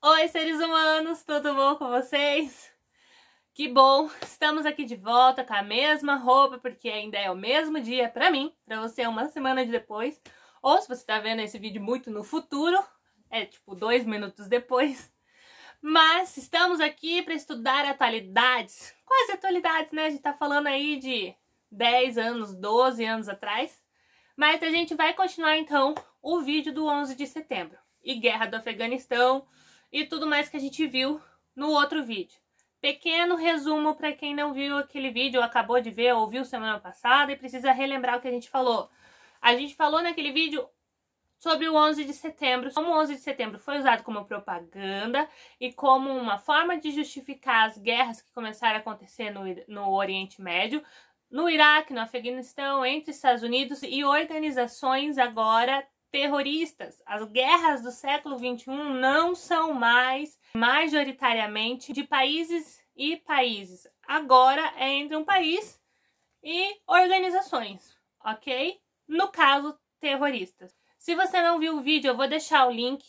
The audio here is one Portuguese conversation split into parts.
Oi, seres humanos, tudo bom com vocês? Que bom, estamos aqui de volta com a mesma roupa, porque ainda é o mesmo dia pra mim, pra você é uma semana depois, ou se você tá vendo esse vídeo muito no futuro, é tipo 2 minutos depois. Mas estamos aqui para estudar atualidades, quase atualidades, né? A gente tá falando aí de 10 anos, 12 anos atrás. Mas a gente vai continuar então o vídeo do 11 de setembro e guerra do Afeganistão e tudo mais que a gente viu no outro vídeo. Pequeno resumo para quem não viu aquele vídeo, ou acabou de ver, ou viu semana passada e precisa relembrar o que a gente falou. A gente falou naquele vídeo sobre o 11 de setembro, como o 11 de setembro foi usado como propaganda e como uma forma de justificar as guerras que começaram a acontecer no Oriente Médio, no Iraque, no Afeganistão, entre Estados Unidos e organizações agora terroristas. As guerras do século XXI não são mais majoritariamente de países e países. Agora é entre um país e organizações, ok? No caso, terroristas. Se você não viu o vídeo, eu vou deixar o link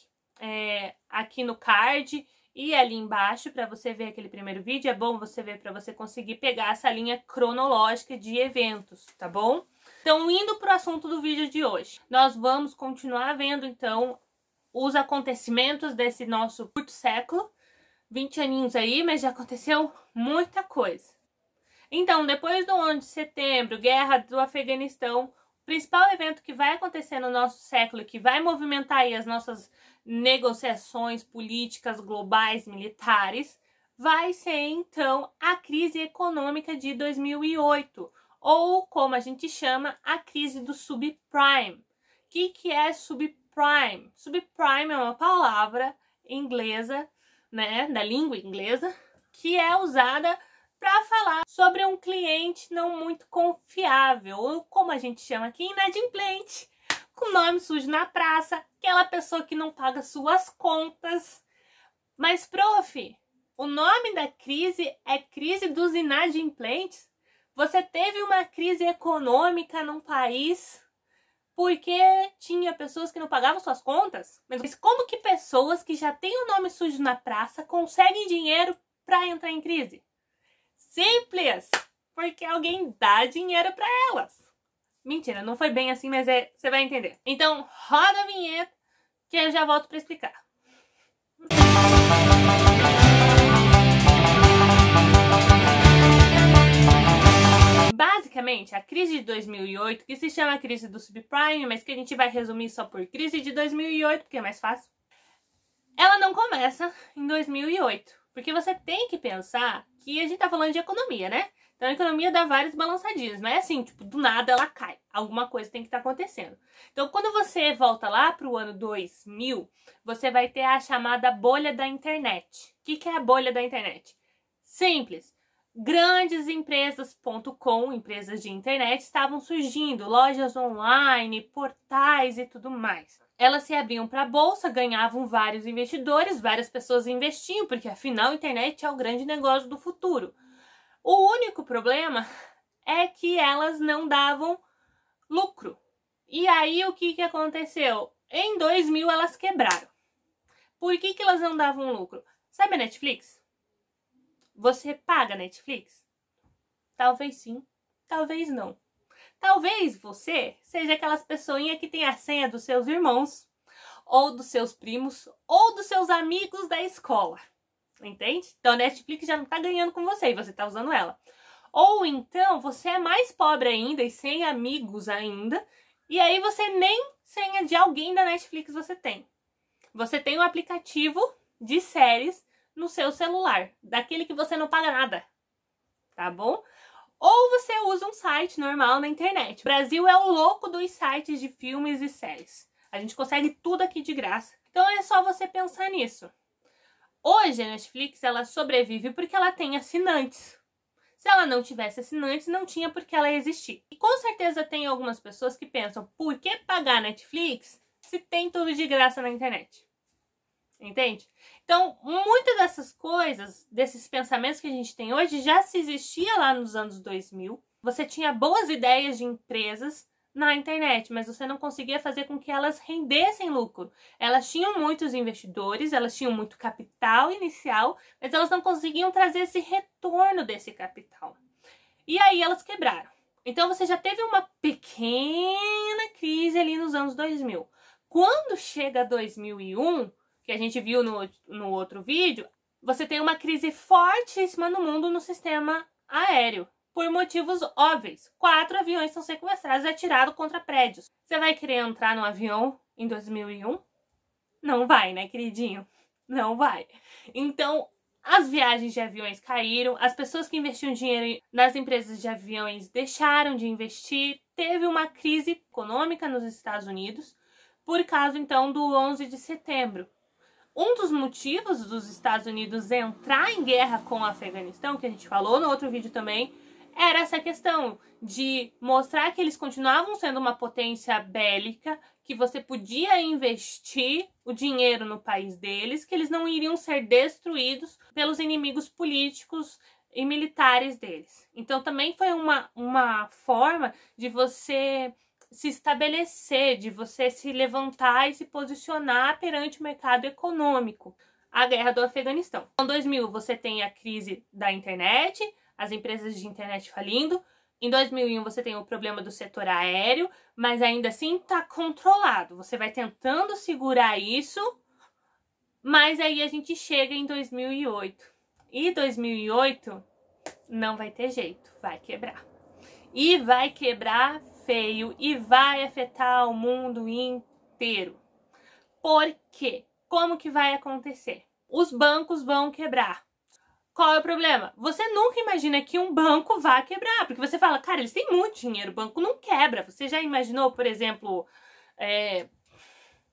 aqui no card e ali embaixo para você ver aquele primeiro vídeo. É bom você ver para você conseguir pegar essa linha cronológica de eventos, tá bom? Então, indo para o assunto do vídeo de hoje, nós vamos continuar vendo, então, os acontecimentos desse nosso curto século. 20 aninhos aí, mas já aconteceu muita coisa. Então, depois do 11 de setembro, guerra do Afeganistão, o principal evento que vai acontecer no nosso século, que vai movimentar aí as nossas negociações políticas globais militares, vai ser então a crise econômica de 2008, ou como a gente chama, a crise do subprime. O que é subprime? Subprime é uma palavra inglesa, né, da língua inglesa, que é usada para falar sobre um cliente não muito confiável, ou como a gente chama aqui, inadimplente, com nome sujo na praça, aquela pessoa que não paga suas contas. Mas, prof, o nome da crise é crise dos inadimplentes? Você teve uma crise econômica num país porque tinha pessoas que não pagavam suas contas? Mas como que pessoas que já têm o nome sujo na praça conseguem dinheiro para entrar em crise? Simples! Porque alguém dá dinheiro para elas. Mentira, não foi bem assim, mas você vai entender. Então, roda a vinheta que eu já volto para explicar. Basicamente, a crise de 2008, que se chama crise do subprime, mas que a gente vai resumir só por crise de 2008, porque é mais fácil, ela não começa em 2008. Porque você tem que pensar que a gente tá falando de economia, né? Então a economia dá vários balançadinhos, não é assim, tipo, do nada ela cai. Alguma coisa tem que estar acontecendo. Então quando você volta lá pro ano 2000, você vai ter a chamada bolha da internet. O que é a bolha da internet? Simples. Grandes empresas.com, empresas de internet, estavam surgindo, lojas online, portais e tudo mais. Elas se abriam para a bolsa, ganhavam vários investidores, várias pessoas investiam, porque afinal a internet é o grande negócio do futuro. O único problema é que elas não davam lucro. E aí o que aconteceu? Em 2000 elas quebraram. Por que elas não davam lucro? Sabe a Netflix? Você paga a Netflix? Talvez sim, talvez não. Talvez você seja aquelas pessoinhas que tem a senha dos seus irmãos, ou dos seus primos, ou dos seus amigos da escola. Entende? Então a Netflix já não tá ganhando com você e você tá usando ela. Ou então você é mais pobre ainda e sem amigos ainda, e aí você nem senha de alguém da Netflix você tem. Você tem um aplicativo de séries no seu celular, daquele que você não paga nada, tá bom? Ou você usa um site normal na internet. O Brasil é o louco dos sites de filmes e séries. A gente consegue tudo aqui de graça. Então é só você pensar nisso. Hoje a Netflix ela sobrevive porque ela tem assinantes. Se ela não tivesse assinantes, não tinha por que ela existir. E com certeza tem algumas pessoas que pensam, por que pagar Netflix se tem tudo de graça na internet? Entende? Então, muitas dessas coisas, desses pensamentos que a gente tem hoje, já se existia lá nos anos 2000. Você tinha boas ideias de empresas na internet, mas você não conseguia fazer com que elas rendessem lucro. Elas tinham muitos investidores, elas tinham muito capital inicial, mas elas não conseguiam trazer esse retorno desse capital. E aí elas quebraram. Então você já teve uma pequena crise ali nos anos 2000. Quando chega 2001, que a gente viu no outro vídeo, você tem uma crise fortíssima no mundo no sistema aéreo. Por motivos óbvios. 4 aviões são sequestrados e atirados contra prédios. Você vai querer entrar num avião em 2001? Não vai, né, queridinho? Não vai. Então, as viagens de aviões caíram, as pessoas que investiam dinheiro nas empresas de aviões deixaram de investir, teve uma crise econômica nos Estados Unidos, por causa, então, do 11 de setembro. Um dos motivos dos Estados Unidos entrar em guerra com o Afeganistão, que a gente falou no outro vídeo também, era essa questão de mostrar que eles continuavam sendo uma potência bélica, que você podia investir o dinheiro no país deles, que eles não iriam ser destruídos pelos inimigos políticos e militares deles. Então também foi uma forma de você se estabelecer, de você se levantar e se posicionar perante o mercado econômico. A guerra do Afeganistão. Em 2000 você tem a crise da internet, as empresas de internet falindo. Em 2001 você tem o problema do setor aéreo, mas ainda assim está controlado. Você vai tentando segurar isso, mas aí a gente chega em 2008. E 2008 não vai ter jeito, vai quebrar. E vai quebrar feio e vai afetar o mundo inteiro. Por quê? Como que vai acontecer? Os bancos vão quebrar. Qual é o problema? Você nunca imagina que um banco vá quebrar, porque você fala, cara, eles têm muito dinheiro, o banco não quebra. Você já imaginou, por exemplo,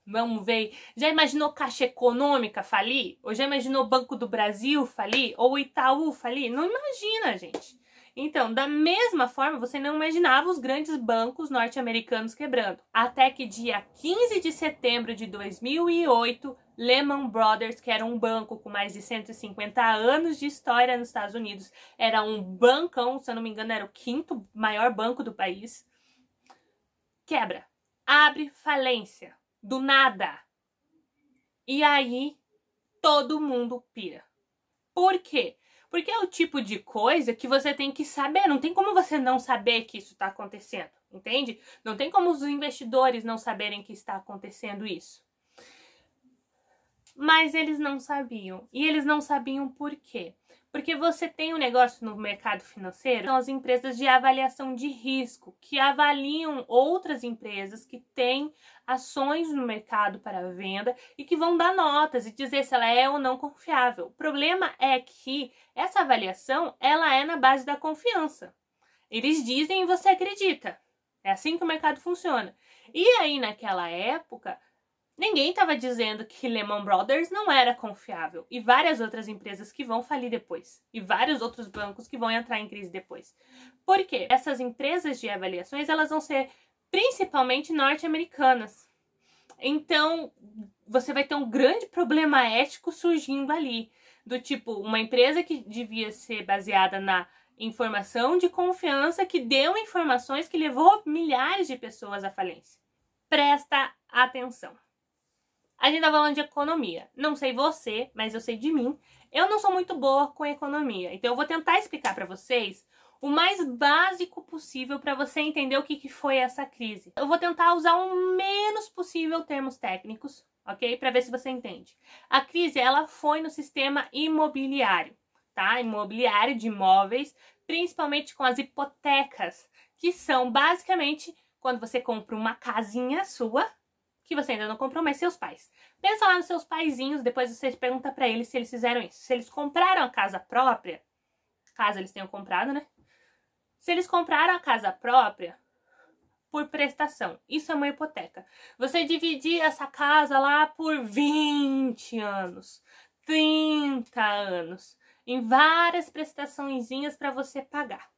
vamos ver, já imaginou Caixa Econômica falir? Ou já imaginou Banco do Brasil falir? Ou Itaú falir? Não imagina, gente. Então, da mesma forma, você não imaginava os grandes bancos norte-americanos quebrando. Até que dia 15 de setembro de 2008, Lehman Brothers, que era um banco com mais de 150 anos de história nos Estados Unidos, era um bancão, se eu não me engano, era o 5º maior banco do país, quebra, abre falência, do nada. E aí, todo mundo pira. Por quê? Porque é o tipo de coisa que você tem que saber. Não tem como você não saber que isso está acontecendo, entende? Não tem como os investidores não saberem que está acontecendo isso. Mas eles não sabiam. E eles não sabiam por quê? Porque você tem um negócio no mercado financeiro, são as empresas de avaliação de risco, que avaliam outras empresas que têm ações no mercado para venda e que vão dar notas e dizer se ela é ou não confiável. O problema é que essa avaliação, ela é na base da confiança. Eles dizem e você acredita. É assim que o mercado funciona. E aí, naquela época, ninguém estava dizendo que Lehman Brothers não era confiável e várias outras empresas que vão falir depois e vários outros bancos que vão entrar em crise depois. Por quê? Essas empresas de avaliações, elas vão ser principalmente norte-americanas. Então, você vai ter um grande problema ético surgindo ali, do tipo, uma empresa que devia ser baseada na informação de confiança que deu informações que levou milhares de pessoas à falência. Presta atenção. A gente tá falando de economia. Não sei você, mas eu sei de mim. Eu não sou muito boa com economia. Então eu vou tentar explicar para vocês o mais básico possível para você entender o que foi essa crise. Eu vou tentar usar o menos possível termos técnicos, ok? Para ver se você entende. A crise, ela foi no sistema imobiliário, tá? Imobiliário de imóveis, principalmente com as hipotecas, que são basicamente quando você compra uma casinha sua, que você ainda não comprou, mas seus pais. Pensa lá nos seus paizinhos, depois você pergunta pra eles se eles fizeram isso. Se eles compraram a casa própria, caso eles tenham comprado, né? Se eles compraram a casa própria por prestação, isso é uma hipoteca. Você dividir essa casa lá por 20 anos, 30 anos, em várias prestaçõezinhas para você pagar.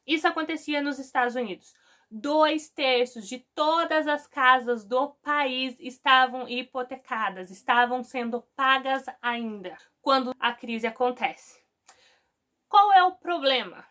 Isso acontecia nos Estados Unidos. 2/3 de todas as casas do país estavam hipotecadas, estavam sendo pagas ainda quando a crise acontece. Qual é o problema?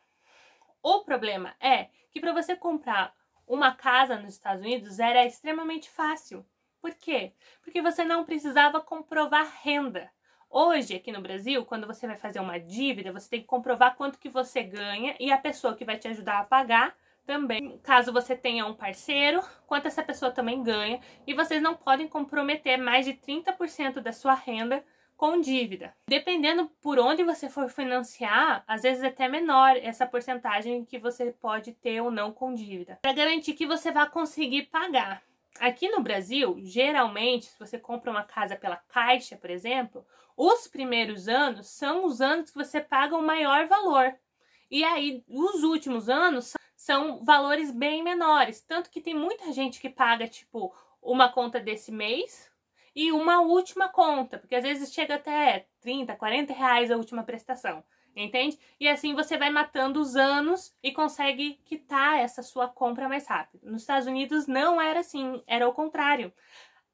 O problema é que para você comprar uma casa nos Estados Unidos era extremamente fácil. Por quê? Porque você não precisava comprovar renda. Hoje, aqui no Brasil, quando você vai fazer uma dívida, você tem que comprovar quanto que você ganha e a pessoa que vai te ajudar a pagar também. Caso você tenha um parceiro, quanto essa pessoa também ganha. E vocês não podem comprometer mais de 30% da sua renda com dívida. Dependendo por onde você for financiar, às vezes é até menor essa porcentagem que você pode ter ou não com dívida, para garantir que você vai conseguir pagar. Aqui no Brasil, geralmente, se você compra uma casa pela Caixa, por exemplo, os primeiros anos são os anos que você paga o maior valor. E aí, os últimos anos são valores bem menores. Tanto que tem muita gente que paga, tipo, uma conta desse mês e uma última conta, porque às vezes chega até 30, 40 reais a última prestação, entende? E assim você vai matando os anos e consegue quitar essa sua compra mais rápido. Nos Estados Unidos não era assim, era o contrário.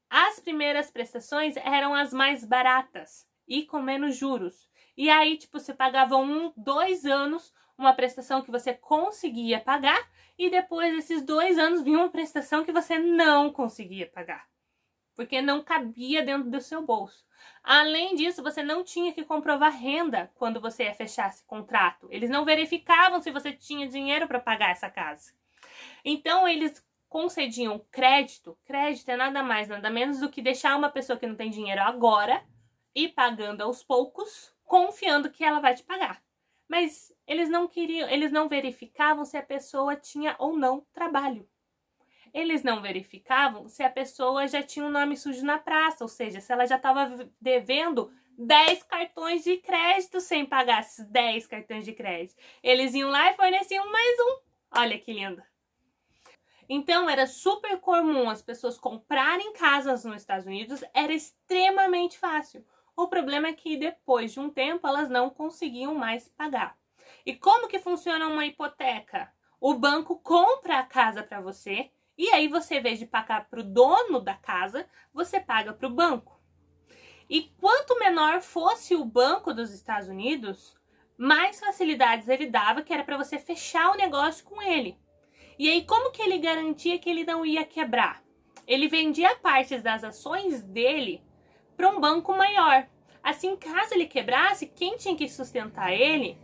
As primeiras prestações eram as mais baratas e com menos juros. E aí, tipo, você pagava 1, 2 anos uma prestação que você conseguia pagar e depois desses 2 anos vinha uma prestação que você não conseguia pagar, porque não cabia dentro do seu bolso. Além disso, você não tinha que comprovar renda quando você ia fechar esse contrato. Eles não verificavam se você tinha dinheiro para pagar essa casa. Então, eles concediam crédito. Crédito é nada mais, nada menos do que deixar uma pessoa que não tem dinheiro agora e pagando aos poucos, confiando que ela vai te pagar. Mas eles não verificavam se a pessoa tinha ou não trabalho. Eles não verificavam se a pessoa já tinha um nome sujo na praça, ou seja, se ela já estava devendo 10 cartões de crédito sem pagar esses 10 cartões de crédito. Eles iam lá e forneciam mais um. Olha que lindo. Então, era super comum as pessoas comprarem casas nos Estados Unidos, era extremamente fácil. O problema é que depois de um tempo elas não conseguiam mais pagar. E como que funciona uma hipoteca? O banco compra a casa para você e aí você, em vez de pagar para o dono da casa, você paga para o banco. E quanto menor fosse o banco dos Estados Unidos, mais facilidades ele dava, que era para você fechar o negócio com ele. E aí como que ele garantia que ele não ia quebrar? Ele vendia partes das ações dele para um banco maior. Assim, caso ele quebrasse, quem tinha que sustentar ele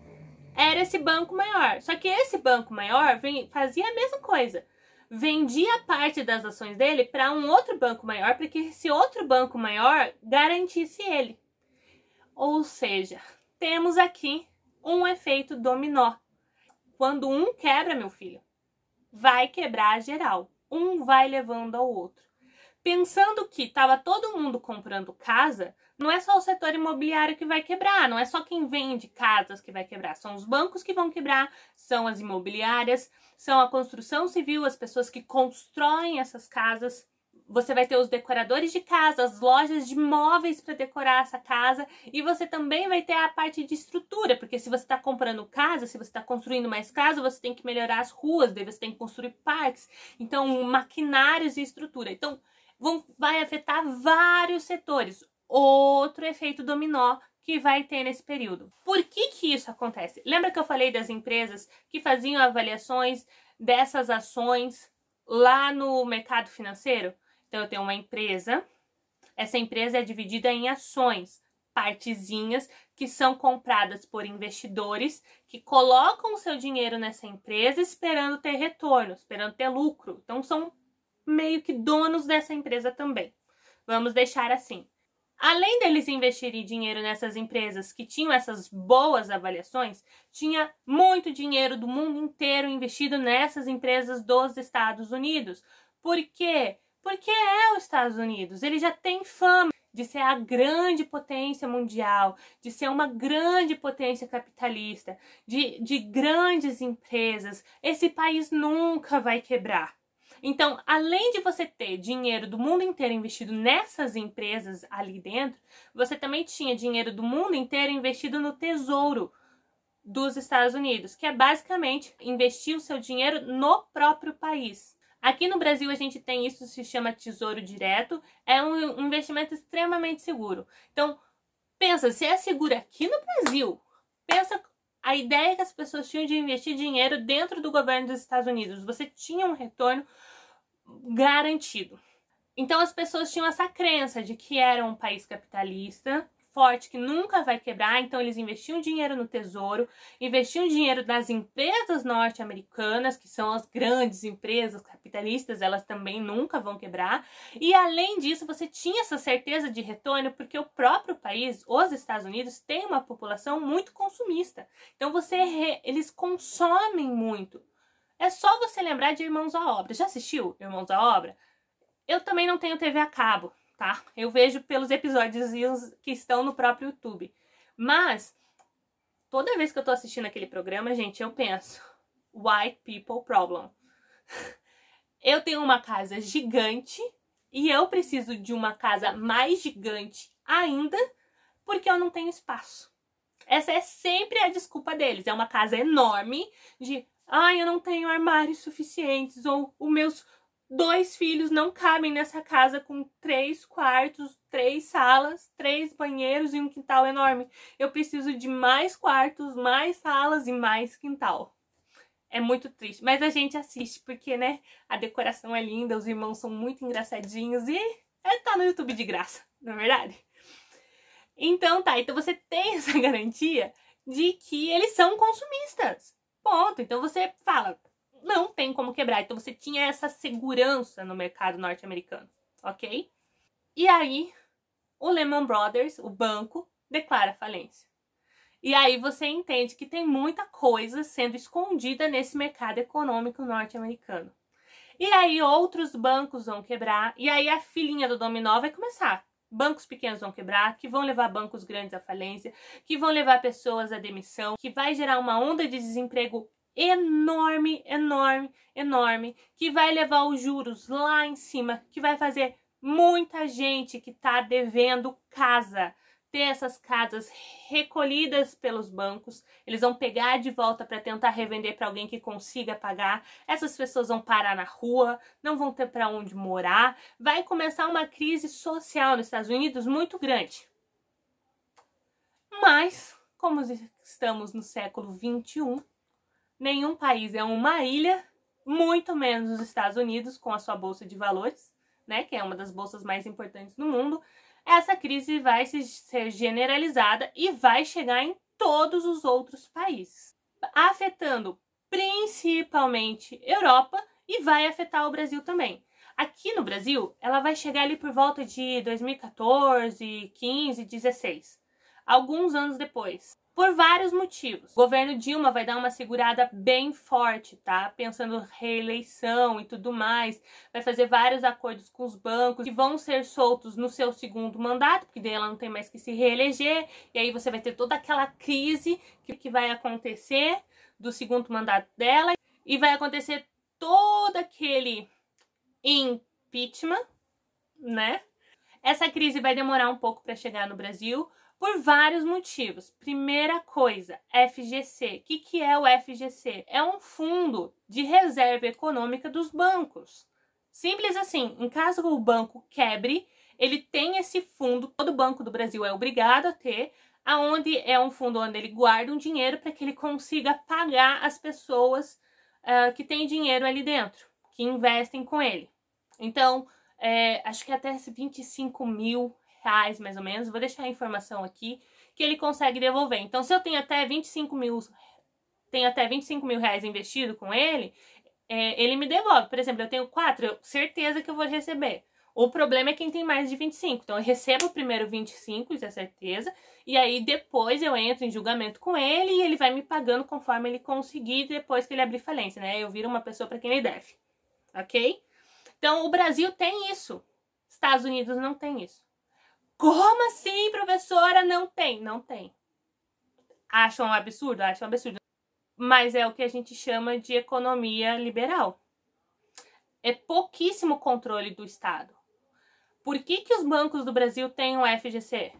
era esse banco maior. Só que esse banco maior fazia a mesma coisa. Vendia parte das ações dele para um outro banco maior, para que esse outro banco maior garantisse ele. Ou seja, temos aqui um efeito dominó. Quando um quebra, meu filho, vai quebrar geral. Um vai levando ao outro. Pensando que estava todo mundo comprando casa, não é só o setor imobiliário que vai quebrar, não é só quem vende casas que vai quebrar, são os bancos que vão quebrar, são as imobiliárias, são a construção civil, as pessoas que constroem essas casas. Você vai ter os decoradores de casa, as lojas de móveis para decorar essa casa, e você também vai ter a parte de estrutura, porque se você está comprando casa, se você está construindo mais casa, você tem que melhorar as ruas, daí você tem que construir parques, então maquinários e estrutura. Então, vai afetar vários setores. Outro efeito dominó que vai ter nesse período. Por que que isso acontece? Lembra que eu falei das empresas que faziam avaliações dessas ações lá no mercado financeiro? Então, eu tenho uma empresa, essa empresa é dividida em ações, partezinhas que são compradas por investidores que colocam o seu dinheiro nessa empresa esperando ter retorno, esperando ter lucro. Então, são meio que donos dessa empresa também. Vamos deixar assim. Além deles investirem dinheiro nessas empresas que tinham essas boas avaliações, tinha muito dinheiro do mundo inteiro investido nessas empresas dos Estados Unidos. Por quê? Porque é os Estados Unidos. Ele já tem fama de ser a grande potência mundial, de ser uma grande potência capitalista, de grandes empresas. Esse país nunca vai quebrar. Então, além de você ter dinheiro do mundo inteiro investido nessas empresas ali dentro, você também tinha dinheiro do mundo inteiro investido no Tesouro dos Estados Unidos, que é basicamente investir o seu dinheiro no próprio país. Aqui no Brasil a gente tem isso, se chama Tesouro Direto, é um investimento extremamente seguro. Então, pensa, se é seguro aqui no Brasil, pensa A ideia é que as pessoas tinham de investir dinheiro dentro do governo dos Estados Unidos. Você tinha um retorno garantido. Então as pessoas tinham essa crença de que era um país capitalista, forte, que nunca vai quebrar, então eles investiam dinheiro no tesouro, investiam dinheiro nas empresas norte-americanas, que são as grandes empresas capitalistas, elas também nunca vão quebrar, e além disso você tinha essa certeza de retorno porque o próprio país, os Estados Unidos, tem uma população muito consumista, então eles consomem muito. É só você lembrar de Irmãos à Obra. Já assistiu Irmãos à Obra? Eu também não tenho TV a cabo, tá? Eu vejo pelos episódios que estão no próprio YouTube. Mas, toda vez que eu tô assistindo aquele programa, gente, eu penso, white people problem. Eu tenho uma casa gigante e eu preciso de uma casa mais gigante ainda porque eu não tenho espaço. Essa é sempre a desculpa deles. É uma casa enorme de, eu não tenho armários suficientes, ou os meus 2 filhos não cabem nessa casa com 3 quartos, 3 salas, 3 banheiros e um quintal enorme. Eu preciso de mais quartos, mais salas e mais quintal. É muito triste, mas a gente assiste porque, né, a decoração é linda, os irmãos são muito engraçadinhos e tá no YouTube de graça, não é verdade? Então então você tem essa garantia de que eles são consumistas. Ponto. Então você fala, não tem como quebrar. Então você tinha essa segurança no mercado norte-americano, ok? E aí, o Lehman Brothers, o banco, declara falência. E aí você entende que tem muita coisa sendo escondida nesse mercado econômico norte-americano. E aí outros bancos vão quebrar, e aí a filinha do dominó vai começar. Bancos pequenos vão quebrar, que vão levar bancos grandes à falência, que vão levar pessoas à demissão, que vai gerar uma onda de desemprego enorme, enorme, enorme, que vai levar os juros lá em cima, que vai fazer muita gente que está devendo casa ter essas casas recolhidas pelos bancos. Eles vão pegar de volta para tentar revender para alguém que consiga pagar. Essas pessoas vão parar na rua, não vão ter para onde morar. Vai começar uma crise social nos Estados Unidos muito grande. Mas, como estamos no século XXI, nenhum país é uma ilha, muito menos os Estados Unidos com a sua bolsa de valores, né, que é uma das bolsas mais importantes do mundo. Essa crise vai ser generalizada e vai chegar em todos os outros países, afetando principalmente Europa e vai afetar o Brasil também. Aqui no Brasil, ela vai chegar ali por volta de 2014, 15, 16, alguns anos depois. Por vários motivos. O governo Dilma vai dar uma segurada bem forte, tá? Pensando em reeleição e tudo mais. Vai fazer vários acordos com os bancos que vão ser soltos no seu segundo mandato, porque daí ela não tem mais que se reeleger. E aí você vai ter toda aquela crise que vai acontecer do segundo mandato dela. E vai acontecer todo aquele impeachment, né? Essa crise vai demorar um pouco para chegar no Brasil, por vários motivos. Primeira coisa, FGC. O que é o FGC? É um fundo de reserva econômica dos bancos. Simples assim, em caso o banco quebre, ele tem esse fundo, todo banco do Brasil é obrigado a ter, aonde é um fundo onde ele guarda um dinheiro para que ele consiga pagar as pessoas que têm dinheiro ali dentro, que investem com ele. Então, acho que até 25 mil reais, mais ou menos, vou deixar a informação aqui, que ele consegue devolver. Então, se eu tenho até 25 mil reais investido com ele, ele me devolve. Por exemplo, eu tenho 4, certeza que eu vou receber. O problema é quem tem mais de 25. Então, eu recebo primeiro 25, isso é certeza, e aí depois eu entro em julgamento com ele e ele vai me pagando conforme ele conseguir depois que ele abrir falência, né? Eu viro uma pessoa para quem ele deve, ok? Então, o Brasil tem isso. Estados Unidos não tem isso. Como assim, professora? Não tem. Não tem. Acham um absurdo? Acham um absurdo. Mas é o que a gente chama de economia liberal. É pouquíssimo controle do Estado. Por que os bancos do Brasil têm o FGC?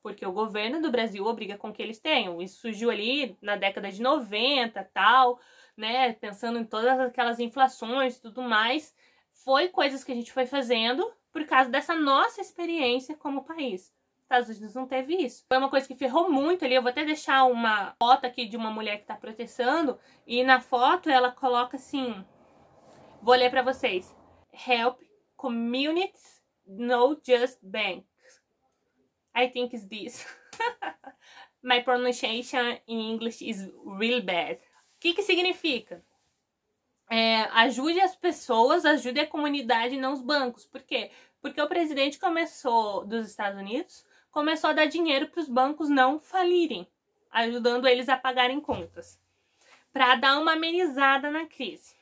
Porque o governo do Brasil obriga com que eles tenham. Isso surgiu ali na década de 90, tal, né? Pensando em todas aquelas inflações e tudo mais. Foi coisas que a gente foi fazendo por causa dessa nossa experiência como país. Estados Unidos não teve isso. Foi uma coisa que ferrou muito ali. Eu vou até deixar uma foto aqui de uma mulher que tá protestando, e na foto ela coloca assim, vou ler pra vocês: Help communities, not just banks. I think it's this. My pronunciation in English is really bad. O que significa? Ajude as pessoas, ajude a comunidade, não os bancos. Por quê? Porque o presidente dos Estados Unidos começou a dar dinheiro para os bancos não falirem, ajudando eles a pagarem contas, para dar uma amenizada na crise.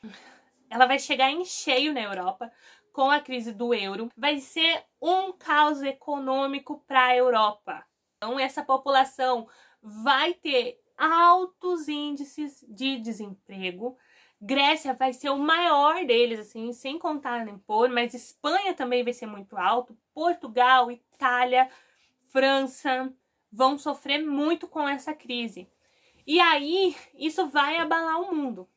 Ela vai chegar em cheio na Europa com a crise do euro. Vai ser um caos econômico para a Europa. Então essa população vai ter altos índices de desemprego. Grécia vai ser o maior deles, assim, sem contar nem pôr, mas Espanha também vai ser muito alto. Portugal, Itália, França vão sofrer muito com essa crise. E aí, isso vai abalar o mundo.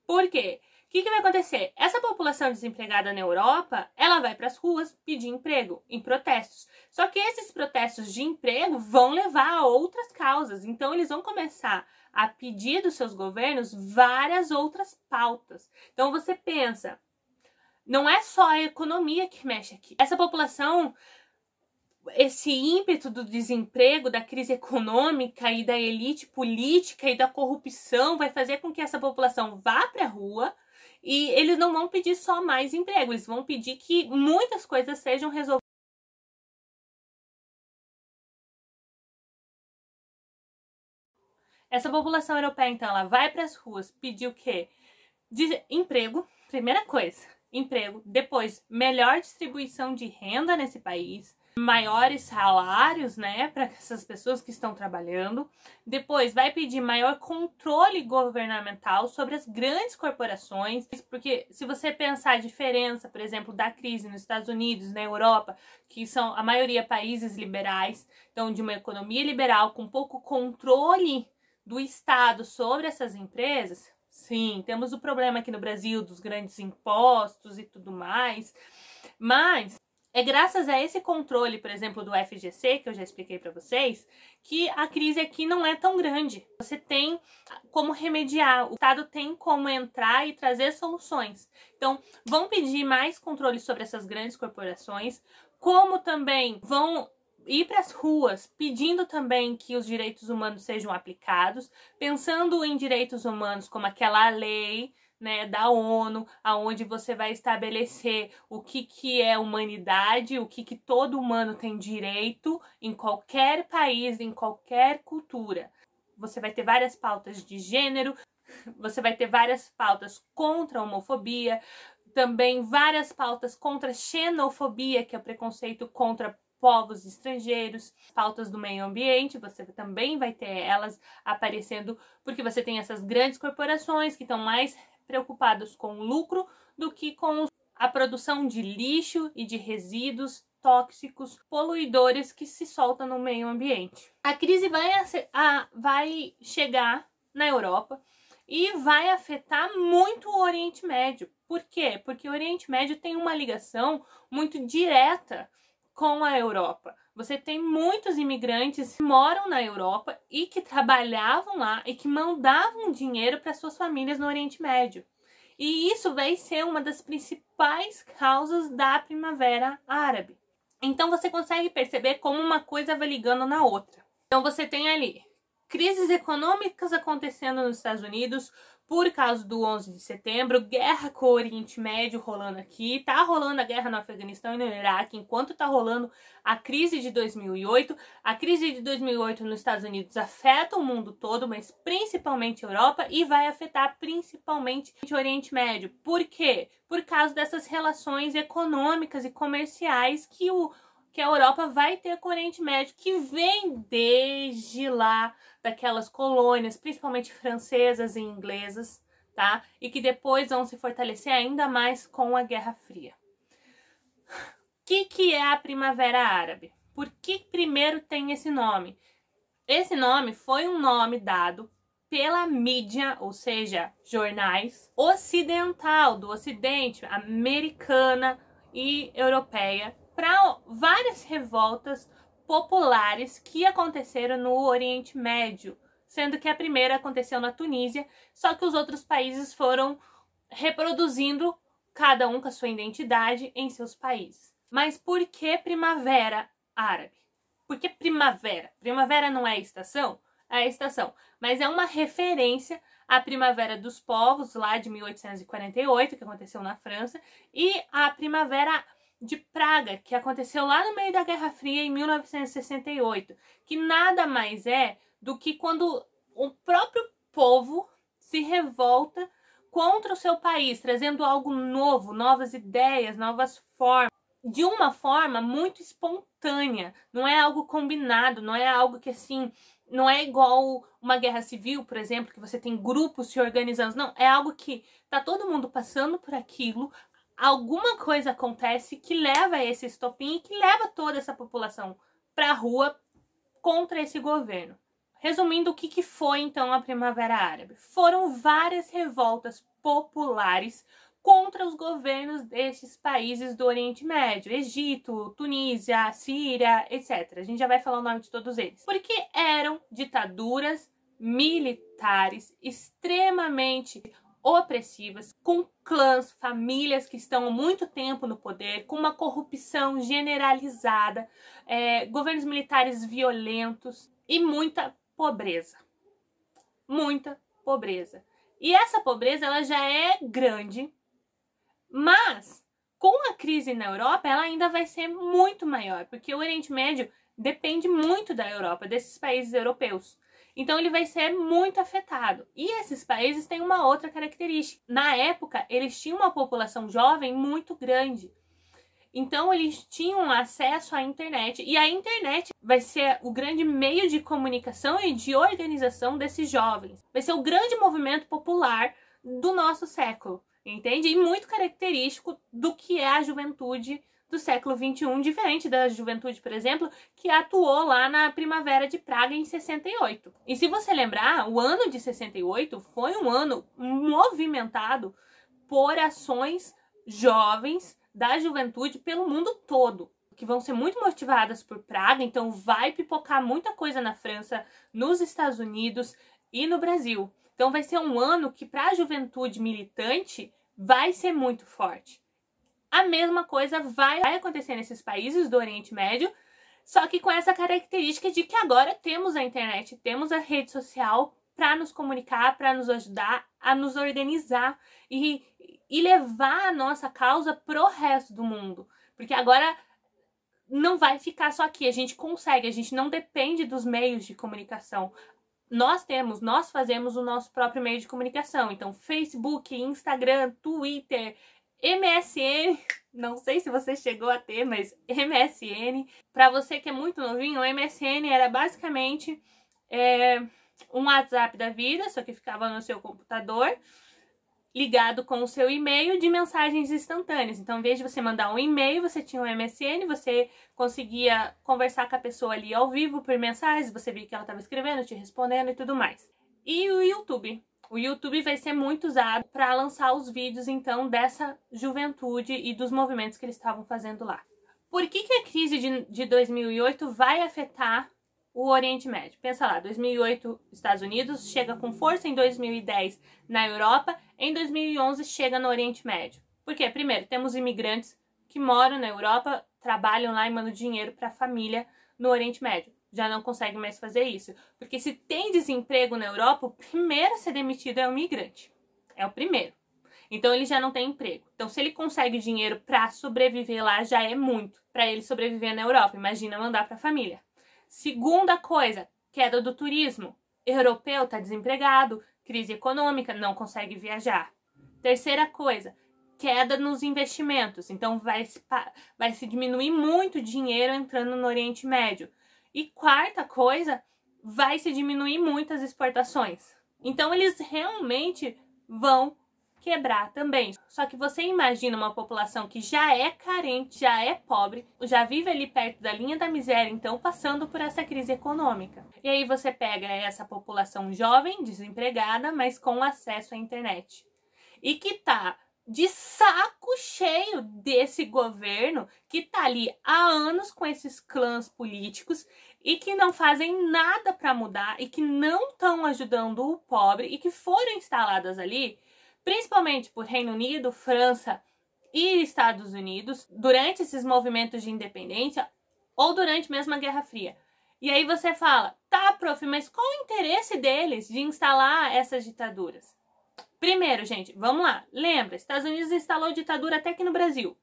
Por quê? O que vai acontecer? Essa população desempregada na Europa, ela vai para as ruas pedir emprego, em protestos. Só que esses protestos de emprego vão levar a outras causas. Então, eles vão começar a pedir dos seus governos várias outras pautas. Então, você pensa, não é só a economia que mexe aqui. Essa população, esse ímpeto do desemprego, da crise econômica e da elite política e da corrupção vai fazer com que essa população vá para a rua. E eles não vão pedir só mais emprego, eles vão pedir que muitas coisas sejam resolvidas. Essa população europeia, então, ela vai para as ruas pedir o quê? Emprego, primeira coisa, emprego. Depois, melhor distribuição de renda nesse país, maiores salários, né, para essas pessoas que estão trabalhando. Depois, vai pedir maior controle governamental sobre as grandes corporações, porque se você pensar a diferença, por exemplo, da crise nos Estados Unidos, na Europa, que são a maioria países liberais, então de uma economia liberal com pouco controle do Estado sobre essas empresas. Sim, temos o problema aqui no Brasil dos grandes impostos e tudo mais, mas é graças a esse controle, por exemplo, do FGC, que eu já expliquei para vocês, que a crise aqui não é tão grande. Você tem como remediar, o Estado tem como entrar e trazer soluções. Então, vão pedir mais controle sobre essas grandes corporações, como também vão ir para as ruas pedindo também que os direitos humanos sejam aplicados, pensando em direitos humanos como aquela lei, né, da ONU, aonde você vai estabelecer o que é humanidade, o que todo humano tem direito em qualquer país, em qualquer cultura. Você vai ter várias pautas de gênero, você vai ter várias pautas contra a homofobia, também várias pautas contra a xenofobia, que é o preconceito contra povos estrangeiros, pautas do meio ambiente, você também vai ter elas aparecendo, porque você tem essas grandes corporações que estão mais preocupados com o lucro do que com a produção de lixo e de resíduos tóxicos, poluidores que se soltam no meio ambiente. A crise vai chegar na Europa e vai afetar muito o Oriente Médio. Por quê? Porque o Oriente Médio tem uma ligação muito direta com a Europa. Você tem muitos imigrantes que moram na Europa e que trabalhavam lá e que mandavam dinheiro para suas famílias no Oriente Médio. E isso vai ser uma das principais causas da Primavera Árabe. Então você consegue perceber como uma coisa vai ligando na outra. Então você tem ali crises econômicas acontecendo nos Estados Unidos por causa do 11 de setembro, guerra com o Oriente Médio rolando aqui, tá rolando a guerra no Afeganistão e no Iraque, enquanto tá rolando a crise de 2008. A crise de 2008 nos Estados Unidos afeta o mundo todo, mas principalmente a Europa, e vai afetar principalmente o Oriente Médio. Por quê? Por causa dessas relações econômicas e comerciais que a Europa vai ter com o Oriente Médio, que vem desde lá daquelas colônias, principalmente francesas e inglesas, tá? E que depois vão se fortalecer ainda mais com a Guerra Fria. O que é a Primavera Árabe? Por que primeiro tem esse nome? Esse nome foi um nome dado pela mídia, ou seja, jornais ocidental, do Ocidente, americana e europeia, para várias revoltas populares que aconteceram no Oriente Médio, sendo que a primeira aconteceu na Tunísia, só que os outros países foram reproduzindo, cada um com a sua identidade, em seus países. Mas por que Primavera Árabe? Por que primavera? Primavera não é estação? É estação, mas é uma referência à Primavera dos Povos, lá de 1848, que aconteceu na França, e à Primavera de Praga, que aconteceu lá no meio da Guerra Fria, em 1968, que nada mais é do que quando o próprio povo se revolta contra o seu país, trazendo algo novo, novas ideias, novas formas, de uma forma muito espontânea, não é algo combinado, não é algo que assim, não é igual uma guerra civil, por exemplo, que você tem grupos se organizando, não, é algo que tá todo mundo passando por aquilo, alguma coisa acontece que leva a esse estopim e que leva toda essa população pra rua contra esse governo. Resumindo, o que foi então a Primavera Árabe? Foram várias revoltas populares contra os governos desses países do Oriente Médio, Egito, Tunísia, Síria, etc. A gente já vai falar o nome de todos eles. Porque eram ditaduras militares extremamente opressivas, com clãs, famílias que estão há muito tempo no poder, com uma corrupção generalizada, governos militares violentos e muita pobreza. Muita pobreza. E essa pobreza ela já é grande, mas com a crise na Europa ela ainda vai ser muito maior, porque o Oriente Médio depende muito da Europa, desses países europeus. Então ele vai ser muito afetado. E esses países têm uma outra característica. Na época, eles tinham uma população jovem muito grande. Então eles tinham acesso à internet. E a internet vai ser o grande meio de comunicação e de organização desses jovens. Vai ser o grande movimento popular do nosso século, entende? E muito característico do que é a juventude do século XXI, diferente da juventude, por exemplo, que atuou lá na Primavera de Praga em 68. E se você lembrar, o ano de 68 foi um ano movimentado por ações jovens da juventude pelo mundo todo, que vão ser muito motivadas por Praga, então vai pipocar muita coisa na França, nos Estados Unidos e no Brasil. Então vai ser um ano que para a juventude militante vai ser muito forte. A mesma coisa vai acontecer nesses países do Oriente Médio, só que com essa característica de que agora temos a internet, temos a rede social para nos comunicar, para nos ajudar a nos organizar e levar a nossa causa pro resto do mundo. Porque agora não vai ficar só aqui, a gente consegue, a gente não depende dos meios de comunicação. Nós fazemos o nosso próprio meio de comunicação. Então, Facebook, Instagram, Twitter, MSN, não sei se você chegou a ter, mas MSN, para você que é muito novinho, o MSN era basicamente um WhatsApp da vida, só que ficava no seu computador, ligado com o seu e-mail de mensagens instantâneas. Então, em vez de você mandar um e-mail, você tinha um MSN, você conseguia conversar com a pessoa ali ao vivo por mensagens, você via que ela estava escrevendo, te respondendo e tudo mais. E o YouTube? O YouTube vai ser muito usado para lançar os vídeos, então, dessa juventude e dos movimentos que eles estavam fazendo lá. Por que a crise de 2008 vai afetar o Oriente Médio? Pensa lá, 2008 Estados Unidos, chega com força em 2010 na Europa, em 2011 chega no Oriente Médio. Por quê? Primeiro, temos imigrantes que moram na Europa, trabalham lá e mandam dinheiro para a família no Oriente Médio. Já não consegue mais fazer isso. Porque se tem desemprego na Europa, o primeiro a ser demitido é o migrante. É o primeiro. Então ele já não tem emprego. Então se ele consegue dinheiro para sobreviver lá, já é muito para ele sobreviver na Europa. Imagina mandar para a família. Segunda coisa, queda do turismo. Europeu está desempregado, crise econômica, não consegue viajar. Terceira coisa, queda nos investimentos. Então vai se diminuir muito dinheiro entrando no Oriente Médio. E quarta coisa, vai se diminuir muito as exportações. Então eles realmente vão quebrar também. Só que você imagina uma população que já é carente, já é pobre, já vive ali perto da linha da miséria, então passando por essa crise econômica. E aí você pega essa população jovem, desempregada, mas com acesso à internet. E que tá de saco cheio desse governo que tá ali há anos com esses clãs políticos e que não fazem nada para mudar e que não estão ajudando o pobre e que foram instaladas ali, principalmente por Reino Unido, França e Estados Unidos, durante esses movimentos de independência ou durante mesmo a Guerra Fria. E aí você fala, tá, prof, mas qual o interesse deles de instalar essas ditaduras? Primeiro, gente, vamos lá. Lembra, Estados Unidos instalou ditadura até aqui no Brasil.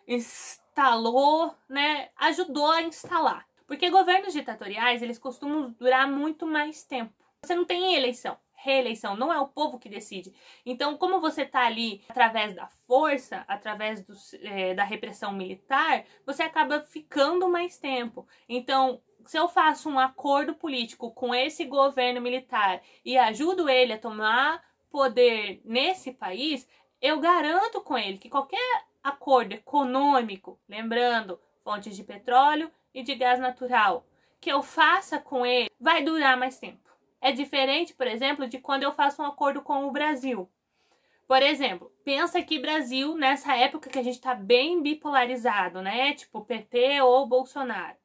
Instalou, né, ajudou a instalar. Porque governos ditatoriais, eles costumam durar muito mais tempo. Você não tem eleição, reeleição, não é o povo que decide. Então, como você tá ali através da força, através da repressão militar, você acaba ficando mais tempo. Então, se eu faço um acordo político com esse governo militar e ajudo ele a tomar poder nesse país, eu garanto com ele que qualquer acordo econômico, lembrando, fontes de petróleo e de gás natural, que eu faça com ele, vai durar mais tempo. É diferente, por exemplo, de quando eu faço um acordo com o Brasil. Por exemplo, pensa que Brasil, nessa época que a gente tá bem bipolarizado, né? Tipo PT ou Bolsonaro.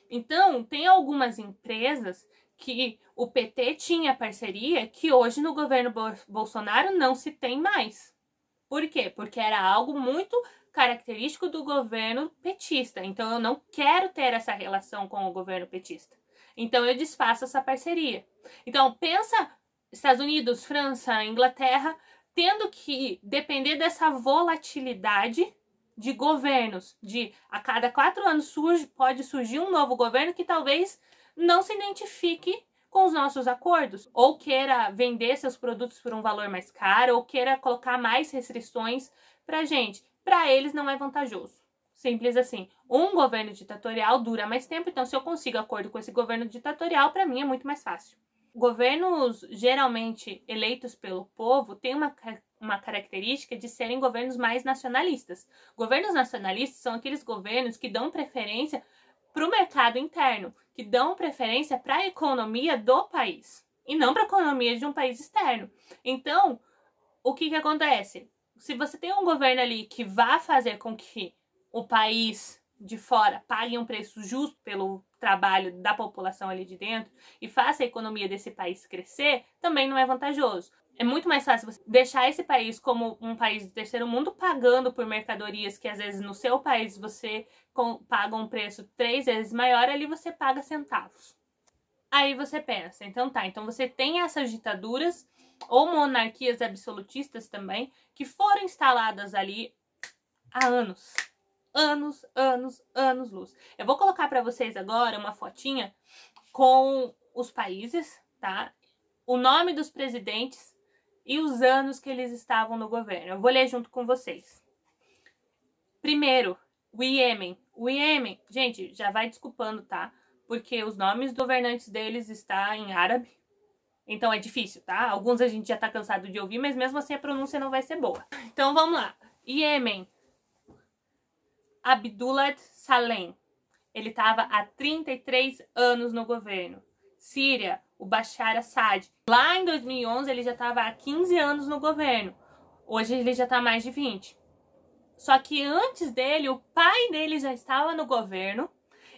Então, tem algumas empresas que o PT tinha parceria que hoje no governo Bolsonaro não se tem mais. Por quê? Porque era algo muito característico do governo petista. Então, eu não quero ter essa relação com o governo petista. Então, eu desfaço essa parceria. Então, pensa Estados Unidos, França, Inglaterra, tendo que depender dessa volatilidade de governos, de a cada 4 anos pode surgir um novo governo que talvez não se identifique com os nossos acordos, ou queira vender seus produtos por um valor mais caro, ou queira colocar mais restrições pra gente. Para eles não é vantajoso. Simples assim. Um governo ditatorial dura mais tempo, então se eu consigo acordo com esse governo ditatorial, para mim é muito mais fácil. Governos geralmente eleitos pelo povo têm uma característica de serem governos mais nacionalistas. Governos nacionalistas são aqueles governos que dão preferência para o mercado interno, que dão preferência para a economia do país e não para a economia de um país externo. Então, o que acontece? Se você tem um governo ali que vá fazer com que o país de fora pague um preço justo pelo trabalho da população ali de dentro e faça a economia desse país crescer, também não é vantajoso. É muito mais fácil você deixar esse país como um país do terceiro mundo pagando por mercadorias que às vezes no seu país você paga um preço 3 vezes maior, ali você paga centavos. Aí você pensa, então tá, então você tem essas ditaduras ou monarquias absolutistas também que foram instaladas ali há anos. Anos luz. Eu vou colocar para vocês agora uma fotinha com os países, tá? O nome dos presidentes e os anos que eles estavam no governo. Eu vou ler junto com vocês. Primeiro, o Iêmen. O Iêmen, gente, já vai desculpando, tá? Porque os nomes dos governantes deles estão em árabe. Então é difícil, tá? Alguns a gente já tá cansado de ouvir, mas mesmo assim a pronúncia não vai ser boa. Então vamos lá. Iêmen. Abdullah Salem. Ele estava há 33 anos no governo. Síria, o Bashar Assad. Lá em 2011 ele já estava há 15 anos no governo. Hoje ele já está há mais de 20. Só que antes dele, o pai dele já estava no governo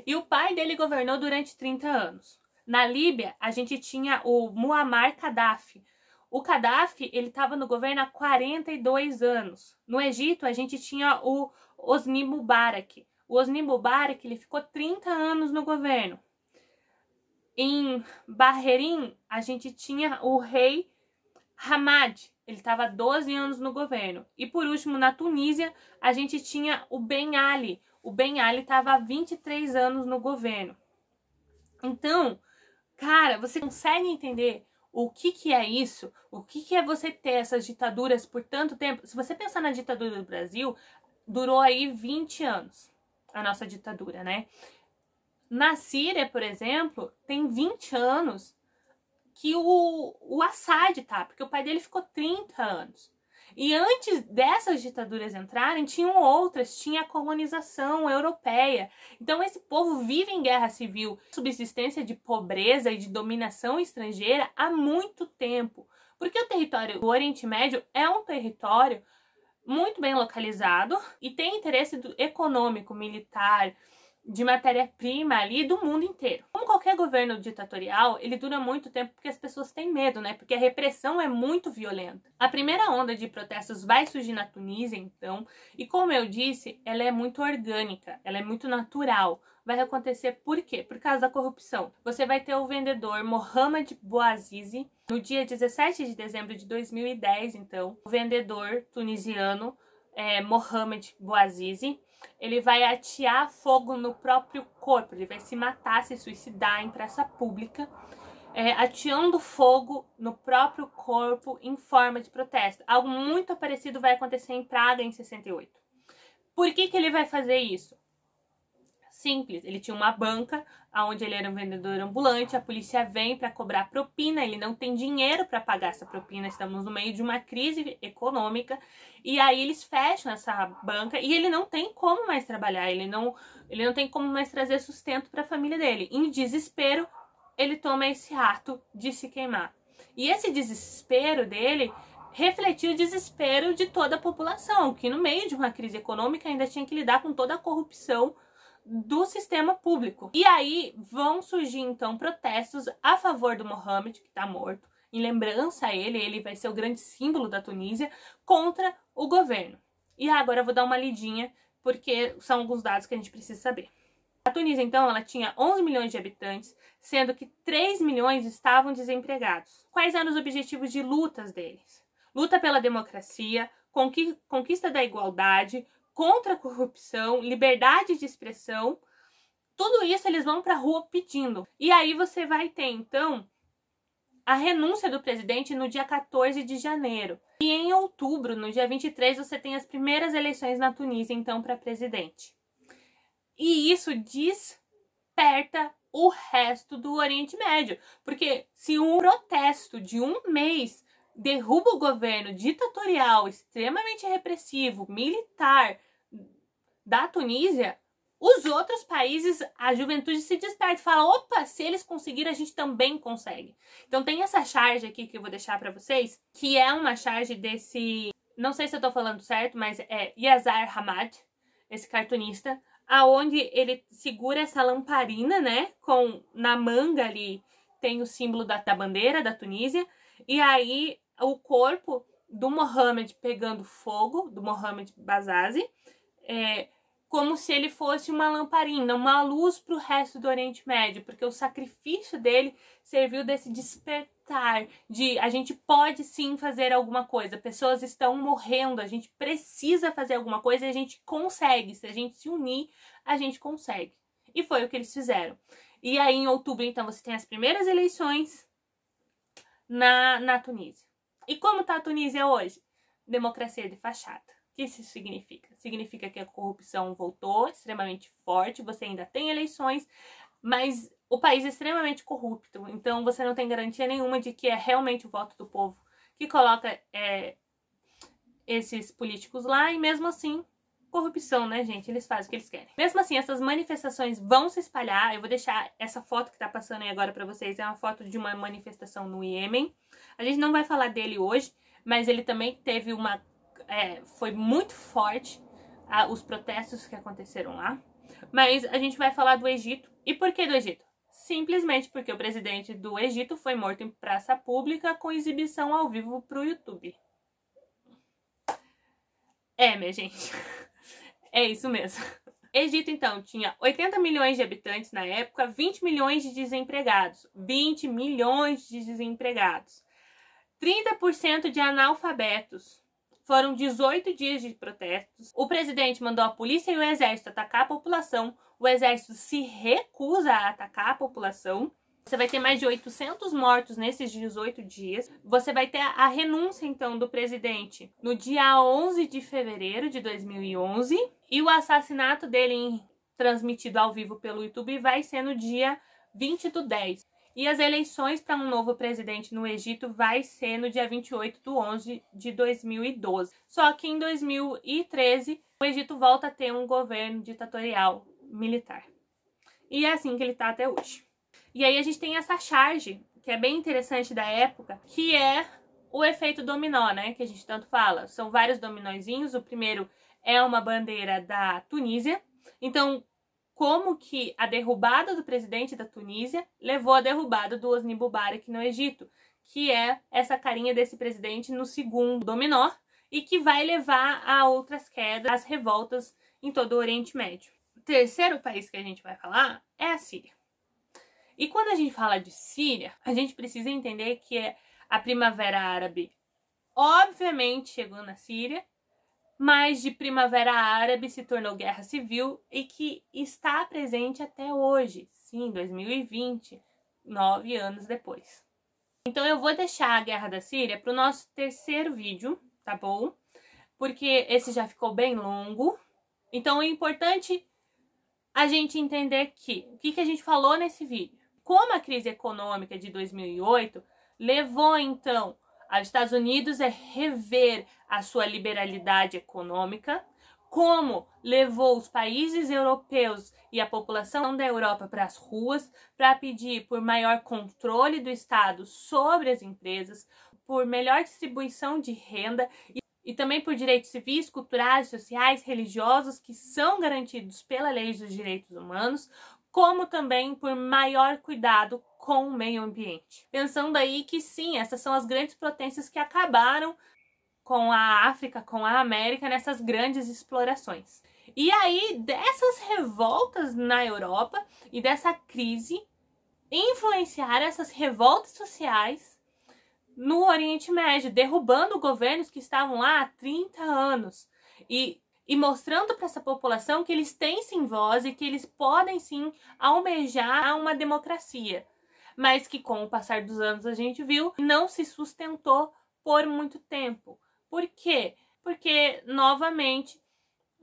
e o pai dele governou durante 30 anos. Na Líbia, a gente tinha o Muammar Gaddafi. O Gaddafi, ele estava no governo há 42 anos. No Egito, a gente tinha o Hosni Mubarak. O Hosni Mubarak, ele ficou 30 anos no governo. Em Bahrein, a gente tinha o rei Hamad. Ele estava 12 anos no governo. E por último, na Tunísia, a gente tinha o Ben Ali. O Ben Ali estava há 23 anos no governo. Então, cara, você consegue entender o que é isso? O que é você ter essas ditaduras por tanto tempo? Se você pensar na ditadura do Brasil, durou aí 20 anos a nossa ditadura, né? Na Síria, por exemplo, tem 20 anos que o Assad tá, porque o pai dele ficou 30 anos. E antes dessas ditaduras entrarem, tinham outras, tinha a colonização europeia. Então esse povo vive em guerra civil, subsistência de pobreza e de dominação estrangeira há muito tempo. Porque o território do Oriente Médio é um território muito bem localizado e tem interesse econômico, militar, de matéria-prima ali do mundo inteiro. Como qualquer governo ditatorial, ele dura muito tempo porque as pessoas têm medo, né? Porque a repressão é muito violenta. A primeira onda de protestos vai surgir na Tunísia, então, e como eu disse, ela é muito orgânica, ela é muito natural. Vai acontecer por quê? Por causa da corrupção. Você vai ter o vendedor Mohamed Bouazizi, no dia 17 de dezembro de 2010, então, o vendedor tunisiano Mohamed Bouazizi, ele vai atear fogo no próprio corpo, ele vai se matar, se suicidar em praça pública, ateando fogo no próprio corpo em forma de protesto. Algo muito parecido vai acontecer em Praga em 68. Por que ele vai fazer isso? Simples, ele tinha uma banca onde ele era um vendedor ambulante, a polícia vem para cobrar propina, ele não tem dinheiro para pagar essa propina, estamos no meio de uma crise econômica, e aí eles fecham essa banca e ele não tem como mais trabalhar, ele não tem como mais trazer sustento para a família dele. Em desespero, ele toma esse ato de se queimar. E esse desespero dele refletiu o desespero de toda a população, que no meio de uma crise econômica ainda tinha que lidar com toda a corrupção do sistema público. E aí vão surgir então protestos a favor do Mohamed, que está morto, em lembrança a ele vai ser o grande símbolo da Tunísia, contra o governo. E agora eu vou dar uma lidinha, porque são alguns dados que a gente precisa saber. A Tunísia, então, ela tinha 11 milhões de habitantes, sendo que 3 milhões estavam desempregados. Quais eram os objetivos de lutas deles? Luta pela democracia, conquista da igualdade, contra a corrupção, liberdade de expressão, tudo isso eles vão para a rua pedindo. E aí você vai ter, então, a renúncia do presidente no dia 14 de janeiro. E em outubro, no dia 23, você tem as primeiras eleições na Tunísia, então, para presidente. E isso desperta o resto do Oriente Médio. Porque se um protesto de um mês derruba o governo ditatorial, extremamente repressivo, militar, da Tunísia, os outros países, a juventude se desperta e fala, opa, se eles conseguiram, a gente também consegue. Então tem essa charge aqui que eu vou deixar para vocês, que é uma charge desse, não sei se eu tô falando certo, mas é Yazar Hamad, esse cartunista, aonde ele segura essa lamparina, né, na manga ali tem o símbolo da bandeira da Tunísia, e aí o corpo do Mohamed pegando fogo, do Mohamed Bouazizi, como se ele fosse uma lamparina, uma luz para o resto do Oriente Médio, porque o sacrifício dele serviu desse despertar de a gente pode sim fazer alguma coisa, pessoas estão morrendo, a gente precisa fazer alguma coisa e a gente consegue, se a gente se unir, a gente consegue. E foi o que eles fizeram. E aí em outubro, então, você tem as primeiras eleições na Tunísia. E como está a Tunísia hoje? Democracia de fachada. O que isso significa? Significa que a corrupção voltou extremamente forte, você ainda tem eleições, mas o país é extremamente corrupto, então você não tem garantia nenhuma de que é realmente o voto do povo que coloca esses políticos lá, e mesmo assim, corrupção, né, gente? Eles fazem o que eles querem. Mesmo assim, essas manifestações vão se espalhar. Eu vou deixar essa foto que tá passando aí agora pra vocês, é uma foto de uma manifestação no Iêmen. A gente não vai falar dele hoje, mas ele também teve foi muito forte os protestos que aconteceram lá. Mas a gente vai falar do Egito. E por que do Egito? Simplesmente porque o presidente do Egito foi morto em praça pública com exibição ao vivo pro YouTube. Minha gente. É isso mesmo. Egito, então, tinha 80 milhões de habitantes na época, 20 milhões de desempregados. 20 milhões de desempregados. 30% de analfabetos. Foram 18 dias de protestos. O presidente mandou a polícia e o exército atacar a população. O exército se recusa a atacar a população. Você vai ter mais de 800 mortos nesses 18 dias. Você vai ter a renúncia, então, do presidente no dia 11 de fevereiro de 2011. E o assassinato dele, transmitido ao vivo pelo YouTube, vai ser no dia 20/10. E as eleições para um novo presidente no Egito vai ser no dia 28/11 de 2012. Só que em 2013, o Egito volta a ter um governo ditatorial militar. E é assim que ele está até hoje. E aí a gente tem essa charge, que é bem interessante da época, que é o efeito dominó, né, que a gente tanto fala. São vários dominózinhos. O primeiro é uma bandeira da Tunísia. Então, como que a derrubada do presidente da Tunísia levou à derrubada do Hosni Mubarak no Egito, que é essa carinha desse presidente no segundo dominó e que vai levar a outras quedas, as revoltas em todo o Oriente Médio. O terceiro país que a gente vai falar é a Síria. E quando a gente fala de Síria, a gente precisa entender que a Primavera Árabe obviamente chegou na Síria, mas de Primavera Árabe se tornou guerra civil e que está presente até hoje, sim, 2020, 9 anos depois. Então eu vou deixar a Guerra da Síria para o nosso terceiro vídeo, tá bom? Porque esse já ficou bem longo. Então é importante a gente entender que o que a gente falou nesse vídeo. Como a crise econômica de 2008 levou então os Estados Unidos a rever a sua liberalidade econômica, como levou os países europeus e a população da Europa para as ruas para pedir por maior controle do Estado sobre as empresas, por melhor distribuição de renda e também por direitos civis, culturais, sociais, religiosos que são garantidos pela Lei dos Direitos Humanos, como também por maior cuidado com o meio ambiente. Pensando aí que sim, essas são as grandes potências que acabaram com a África, com a América, nessas grandes explorações. E aí, dessas revoltas na Europa e dessa crise, influenciaram essas revoltas sociais no Oriente Médio, derrubando governos que estavam lá há 30 anos e mostrando para essa população que eles têm sim voz e que eles podem sim almejar uma democracia, mas que com o passar dos anos a gente viu não se sustentou por muito tempo. Por quê? Porque, novamente,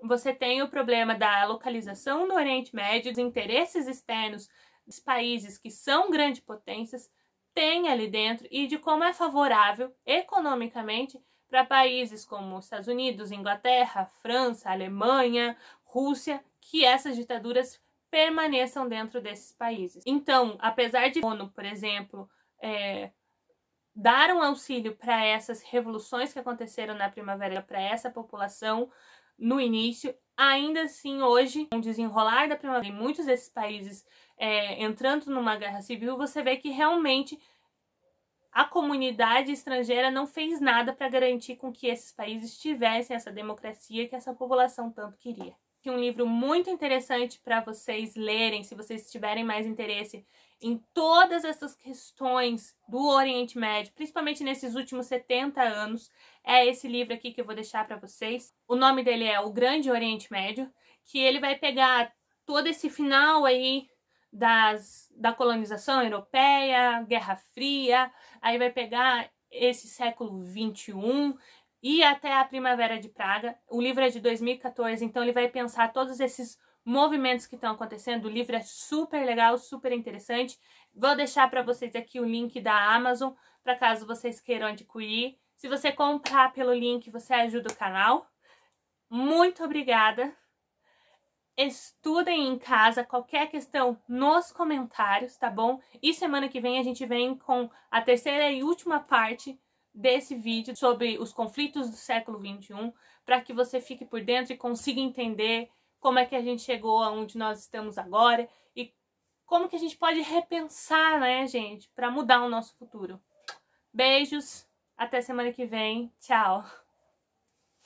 você tem o problema da localização no Oriente Médio, dos interesses externos dos países que são grandes potências, tem ali dentro, e de como é favorável economicamente para países como Estados Unidos, Inglaterra, França, Alemanha, Rússia, que essas ditaduras permaneçam dentro desses países. Então, apesar de a ONU, por exemplo, dar um auxílio para essas revoluções que aconteceram na primavera para essa população no início, ainda assim hoje, com o desenrolar da primavera em muitos desses países entrando numa guerra civil, você vê que realmente a comunidade estrangeira não fez nada para garantir com que esses países tivessem essa democracia que essa população tanto queria. Um livro muito interessante para vocês lerem, se vocês tiverem mais interesse em todas essas questões do Oriente Médio, principalmente nesses últimos 70 anos, é esse livro aqui que eu vou deixar para vocês. O nome dele é O Grande Oriente Médio, que ele vai pegar todo esse final aí da colonização europeia, Guerra Fria, aí vai pegar esse século XXI e até a Primavera de Praga. O livro é de 2014, então ele vai pensar todos esses movimentos que estão acontecendo. O livro é super legal, super interessante. Vou deixar para vocês aqui o link da Amazon, para caso vocês queiram adquirir. Se você comprar pelo link, você ajuda o canal. Muito obrigada. Estudem em casa, qualquer questão nos comentários, tá bom? E semana que vem a gente vem com a terceira e última parte desse vídeo sobre os conflitos do século XXI, para que você fique por dentro e consiga entender como é que a gente chegou aonde nós estamos agora e como que a gente pode repensar, né, gente, para mudar o nosso futuro. Beijos, até semana que vem, tchau!